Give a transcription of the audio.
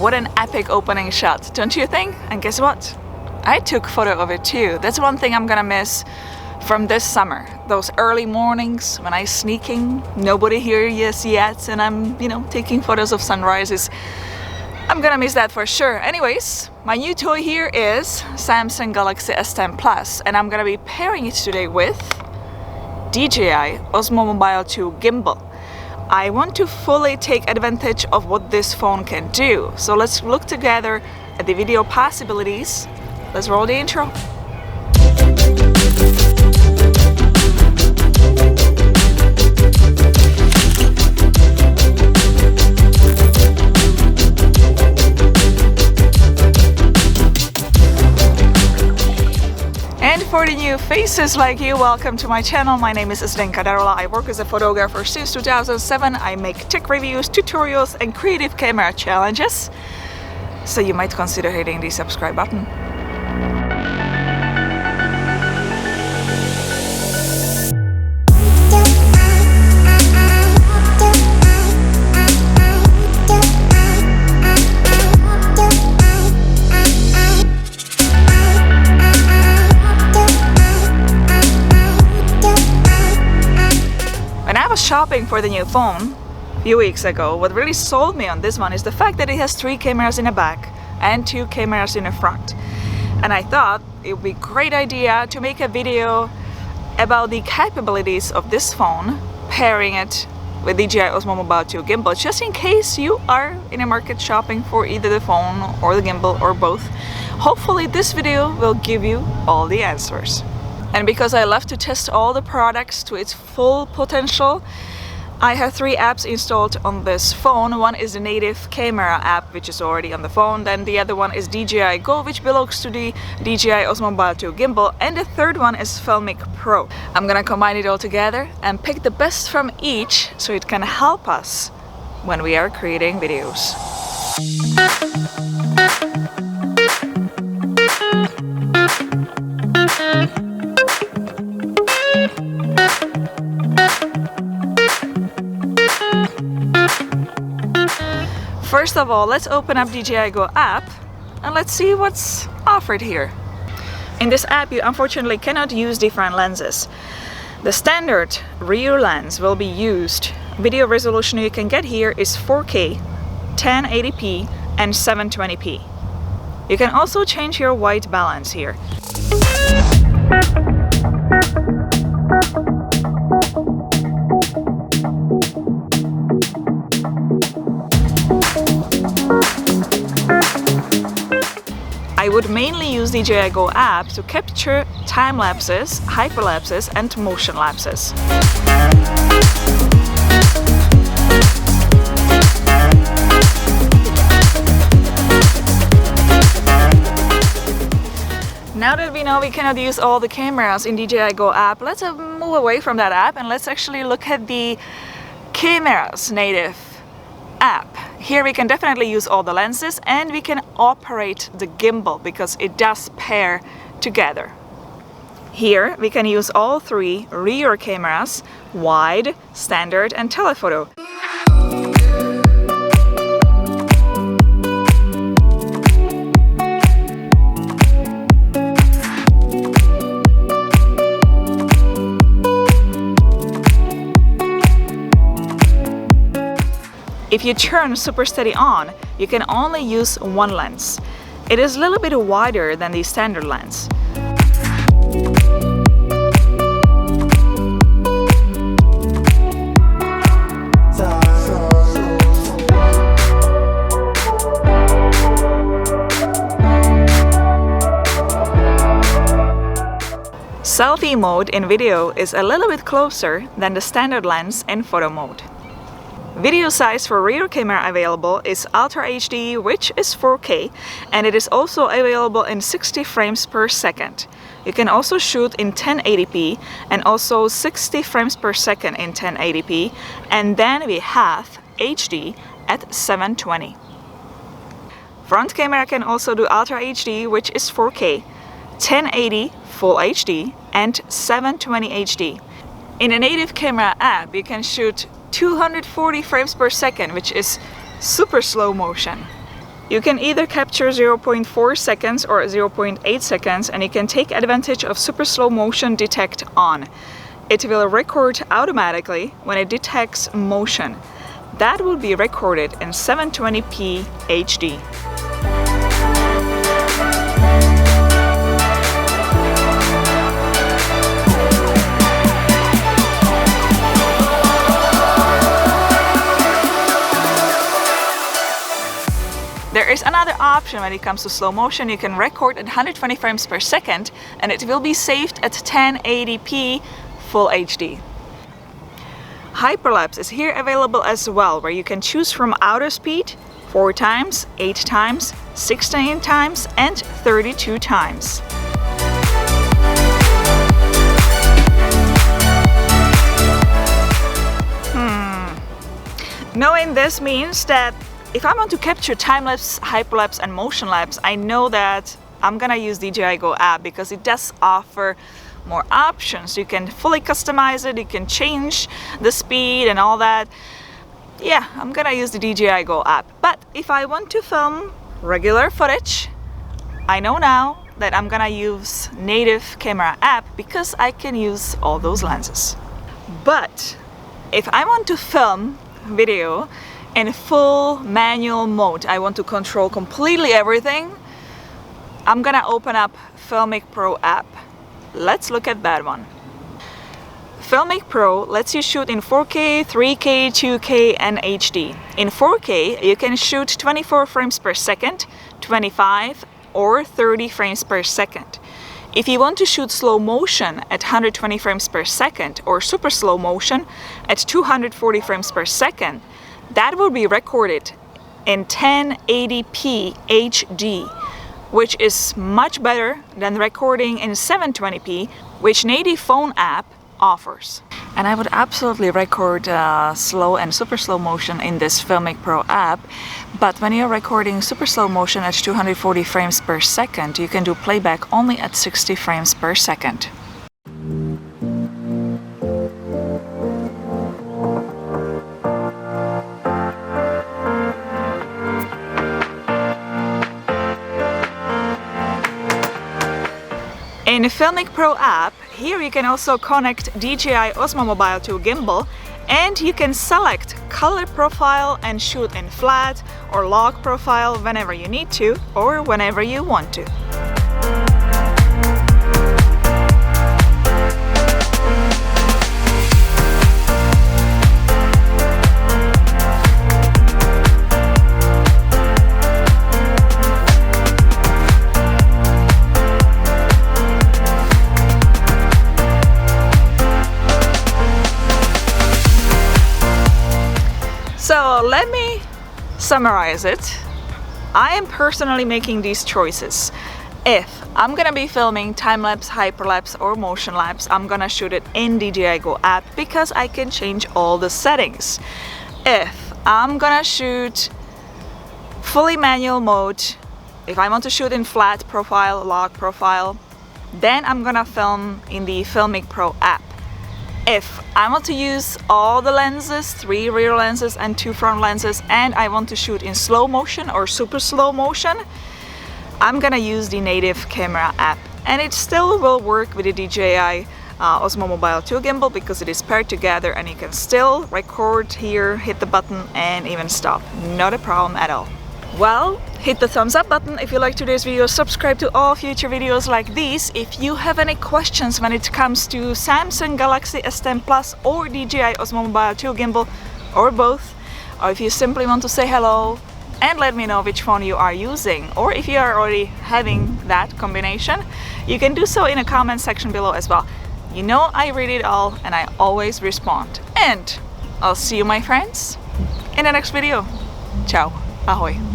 What an epic opening shot, don't you think? And guess what? I took photo of it too. That's one thing I'm gonna miss from this summer. Those early mornings when I'm sneaking, nobody here is yet, and I'm, taking photos of sunrises. I'm gonna miss that for sure. Anyways, my new toy here is Samsung Galaxy S10 Plus, and I'm gonna be pairing it today with DJI Osmo Mobile 2 Gimbal. I want to fully take advantage of what this phone can do. So let's look together at the video possibilities. Let's roll the intro. And for the new faces like you, welcome to my channel. My name is Zdenka Darola. I work as a photographer since 2007. I make tech reviews, tutorials and creative camera challenges. So you might consider hitting the subscribe button. Shopping for the new phone a few weeks ago, what really sold me on this one is the fact that it has 3 cameras in the back and 2 cameras in the front. And I thought it would be a great idea to make a video about the capabilities of this phone, pairing it with DJI Osmo Mobile 2 Gimbal, just in case you are in a market shopping for either the phone or the gimbal or both. Hopefully this video will give you all the answers. And because I love to test all the products to its full potential, I have 3 apps installed on this phone. One is the native camera app, which is already on the phone. Then the other one is DJI Go, which belongs to the DJI Osmo Mobile 2 Gimbal. And the third one is Filmic Pro. I'm gonna combine it all together and pick the best from each so it can help us when we are creating videos. First of all, let's open up DJI Go app and let's see what's offered here. In this app, you unfortunately cannot use different lenses. The standard rear lens will be used. Video resolution you can get here is 4K, 1080p and 720p. You can also change your white balance here. I would mainly use DJI Go app to capture time lapses, hyperlapses and motion lapses. Now that we know we cannot use all the cameras in DJI Go app, let's move away from that app and let's actually look at the cameras native app. Here we can definitely use all the lenses and we can operate the gimbal because it does pair together. Here we can use all 3 rear cameras, wide, standard and telephoto. If you turn super steady on, you can only use one lens. It is a little bit wider than the standard lens. Selfie mode in video is a little bit closer than the standard lens in photo mode. Video size for rear camera available is Ultra HD, which is 4K, and it is also available in 60 frames per second. You can also shoot in 1080p and also 60 frames per second in 1080p, and then we have HD at 720. Front camera can also do Ultra HD, which is 4K, 1080 Full HD and 720 HD. In a native camera app, you can shoot 240 frames per second, which is super slow motion. You can either capture 0.4 seconds or 0.8 seconds, and you can take advantage of super slow motion detect on. It will record automatically when it detects motion. That will be recorded in 720p HD. There is another option when it comes to slow motion. You can record at 120 frames per second and it will be saved at 1080p Full HD. Hyperlapse is here available as well, where you can choose from auto speed 4 times, 8 times, 16 times and 32 times. Knowing this means that if I want to capture time-lapse, hyperlapse and motion lapse, I know that I'm gonna use DJI Go app because it does offer more options. You can fully customize it, you can change the speed and all that. Yeah, I'm gonna use the DJI Go app. But if I want to film regular footage, I know now that I'm gonna use native camera app because I can use all those lenses. But if I want to film video in full manual mode, I want to control completely everything, I'm gonna open up Filmic Pro app. Let's look at that one. Filmic Pro lets you shoot in 4K, 3K, 2K and HD. In 4K you can shoot 24 frames per second, 25 or 30 frames per second. If you want to shoot slow motion at 120 frames per second or super slow motion at 240 frames per second, that will be recorded in 1080p HD, which is much better than recording in 720p, which native phone app offers. And I would absolutely record slow and super slow motion in this Filmic Pro app, but when you're recording super slow motion at 240 frames per second, you can do playback only at 60 frames per second. In the Filmic Pro app, here you can also connect DJI Osmo Mobile to Gimbal, and you can select color profile and shoot in flat or log profile whenever you need to or whenever you want to. So let me summarize it. I am personally making these choices. If I'm gonna be filming time-lapse, hyperlapse or motion lapse, I'm gonna shoot it in DJI Go app because I can change all the settings. If I'm gonna shoot fully manual mode, if I want to shoot in flat profile, log profile, then I'm gonna film in the Filmic Pro app. If I want to use all the lenses, 3 rear lenses and 2 front lenses, and I want to shoot in slow motion or super slow motion, I'm gonna use the native camera app. And it still will work with the DJI Osmo Mobile 2 gimbal because it is paired together and you can still record here, hit the button and even stop. Not a problem at all. Well, hit the thumbs up button if you liked today's video, subscribe to all future videos like these. If you have any questions when it comes to Samsung Galaxy S10 Plus or DJI Osmo Mobile 2 gimbal or both, or if you simply want to say hello and let me know which phone you are using, or if you are already having that combination, you can do so in a comment section below as well. You know I read it all and I always respond. And I'll see you, my friends, in the next video. Ciao. Ahoy.